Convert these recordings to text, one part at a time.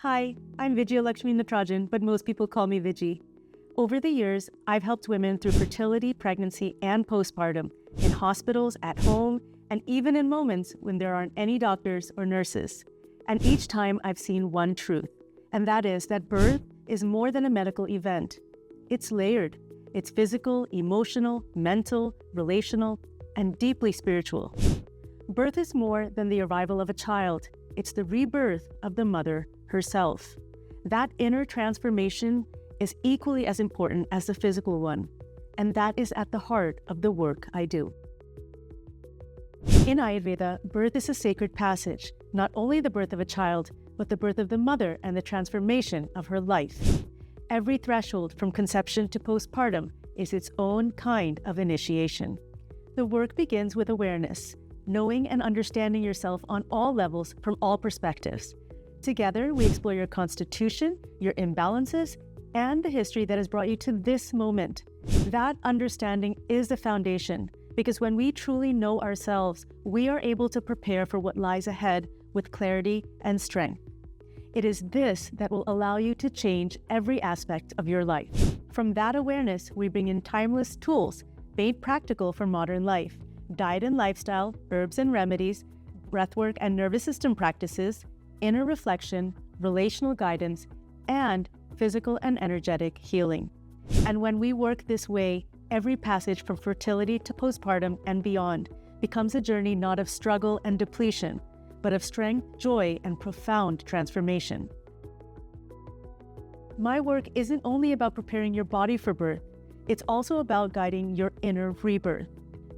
Hi, I'm Viji Natarajan, but most people call me Viji. Over the years, I've helped women through fertility, pregnancy, and postpartum, in hospitals, at home, and even in moments when there aren't any doctors or nurses. And each time I've seen one truth, and that is that birth is more than a medical event. It's layered. It's physical, emotional, mental, relational, and deeply spiritual. Birth is more than the arrival of a child. It's the rebirth of the mother herself. That inner transformation is equally as important as the physical one, and that is at the heart of the work I do. In Ayurveda, birth is a sacred passage, not only the birth of a child, but the birth of the mother and the transformation of her life. Every threshold from conception to postpartum is its own kind of initiation. The work begins with awareness, knowing and understanding yourself on all levels from all perspectives. Together, we explore your constitution, your imbalances, and the history that has brought you to this moment. That understanding is the foundation, because when we truly know ourselves, we are able to prepare for what lies ahead with clarity and strength. It is this that will allow you to change every aspect of your life. From that awareness, we bring in timeless tools made practical for modern life: diet and lifestyle, herbs and remedies, breathwork and nervous system practices, inner reflection, relational guidance, and physical and energetic healing. And when we work this way, every passage from fertility to postpartum and beyond becomes a journey not of struggle and depletion, but of strength, joy, and profound transformation. My work isn't only about preparing your body for birth, it's also about guiding your inner rebirth.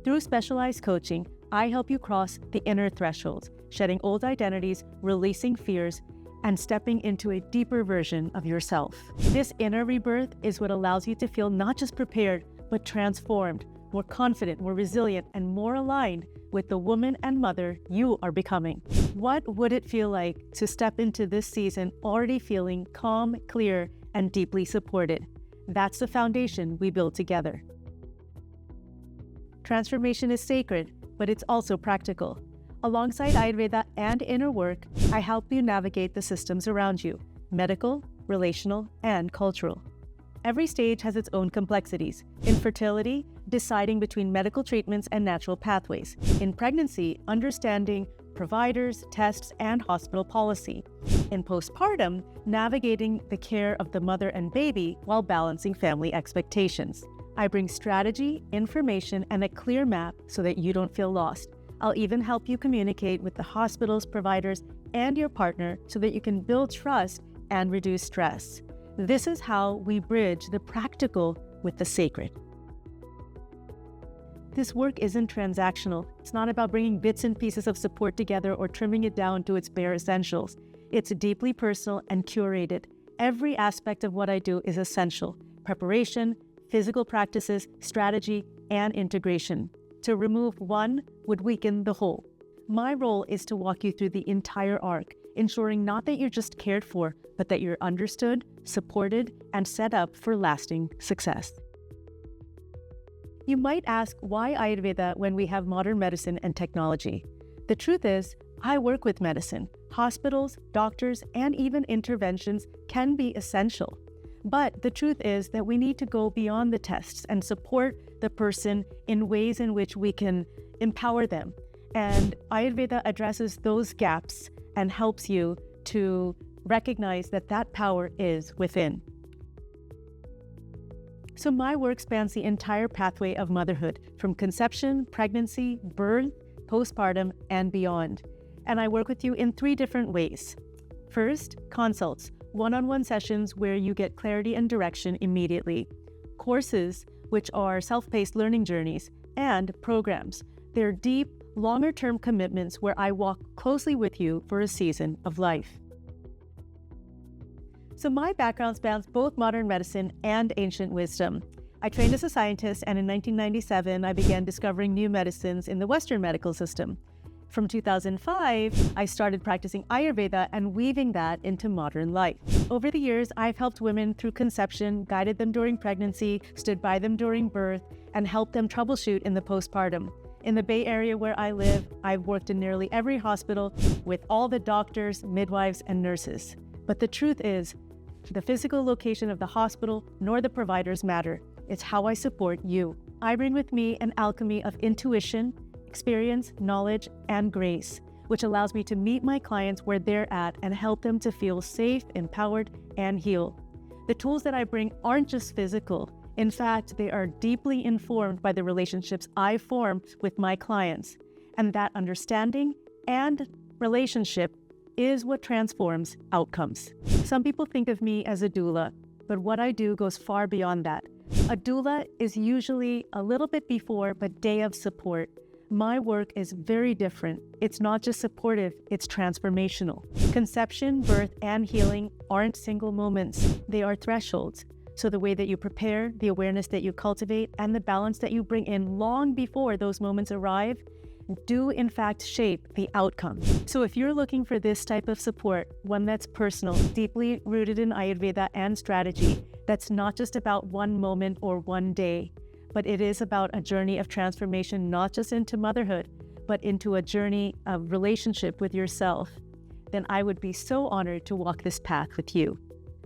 Through specialized coaching, I help you cross the inner thresholds, shedding old identities, releasing fears, and stepping into a deeper version of yourself. This inner rebirth is what allows you to feel not just prepared, but transformed, more confident, more resilient, and more aligned with the woman and mother you are becoming. What would it feel like to step into this season already feeling calm, clear, and deeply supported? That's the foundation we build together. Transformation is sacred, but it's also practical. Alongside Ayurveda and inner work, I help you navigate the systems around you: medical, relational, and cultural. Every stage has its own complexities. In fertility, deciding between medical treatments and natural pathways. In pregnancy, understanding providers, tests, and hospital policy. In postpartum, navigating the care of the mother and baby while balancing family expectations. I bring strategy, information, and a clear map so that you don't feel lost. I'll even help you communicate with the hospitals, providers, and your partner so that you can build trust and reduce stress. This is how we bridge the practical with the sacred. This work isn't transactional. It's not about bringing bits and pieces of support together or trimming it down to its bare essentials. It's deeply personal and curated. Every aspect of what I do is essential: preparation, physical practices, strategy, and integration. To remove one would weaken the whole. My role is to walk you through the entire arc, ensuring not that you're just cared for, but that you're understood, supported, and set up for lasting success. You might ask, why Ayurveda when we have modern medicine and technology? The truth is, I work with medicine. Hospitals, doctors, and even interventions can be essential. But the truth is that we need to go beyond the tests and support the person in ways in which we can empower them. And Ayurveda addresses those gaps and helps you to recognize that that power is within. So my work spans the entire pathway of motherhood, from conception, pregnancy, birth, postpartum, and beyond. And I work with you in 3 different ways. First, consults, one-on-one sessions where you get clarity and direction immediately. Courses, which are self-paced learning journeys, and programs. They're deep, longer-term commitments where I walk closely with you for a season of life. So my background spans both modern medicine and ancient wisdom. I trained as a scientist, and in 1997, I began discovering new medicines in the Western medical system. From 2005, I started practicing Ayurveda and weaving that into modern life. Over the years, I've helped women through conception, guided them during pregnancy, stood by them during birth, and helped them troubleshoot in the postpartum. In the Bay Area where I live, I've worked in nearly every hospital with all the doctors, midwives, and nurses. But the truth is, the physical location of the hospital nor the providers matter. It's how I support you. I bring with me an alchemy of intuition, experience, knowledge, and grace, which allows me to meet my clients where they're at and help them to feel safe, empowered, and heal. The tools that I bring aren't just physical. In fact, they are deeply informed by the relationships I form with my clients. And that understanding and relationship is what transforms outcomes. Some people think of me as a doula, but what I do goes far beyond that. A doula is usually a little bit before, but day of support. My work is very different. It's not just supportive, it's transformational. Conception, birth, and healing aren't single moments. They are thresholds. So the way that you prepare, the awareness that you cultivate, and the balance that you bring in long before those moments arrive do in fact shape the outcome. So if you're looking for this type of support, one that's personal, deeply rooted in Ayurveda and strategy, that's not just about one moment or one day, but it is about a journey of transformation, not just into motherhood, but into a journey of relationship with yourself, then I would be so honored to walk this path with you.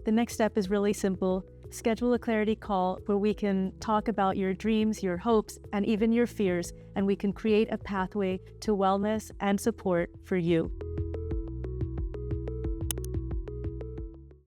The next step is really simple. Schedule a clarity call where we can talk about your dreams, your hopes, and even your fears, and we can create a pathway to wellness and support for you.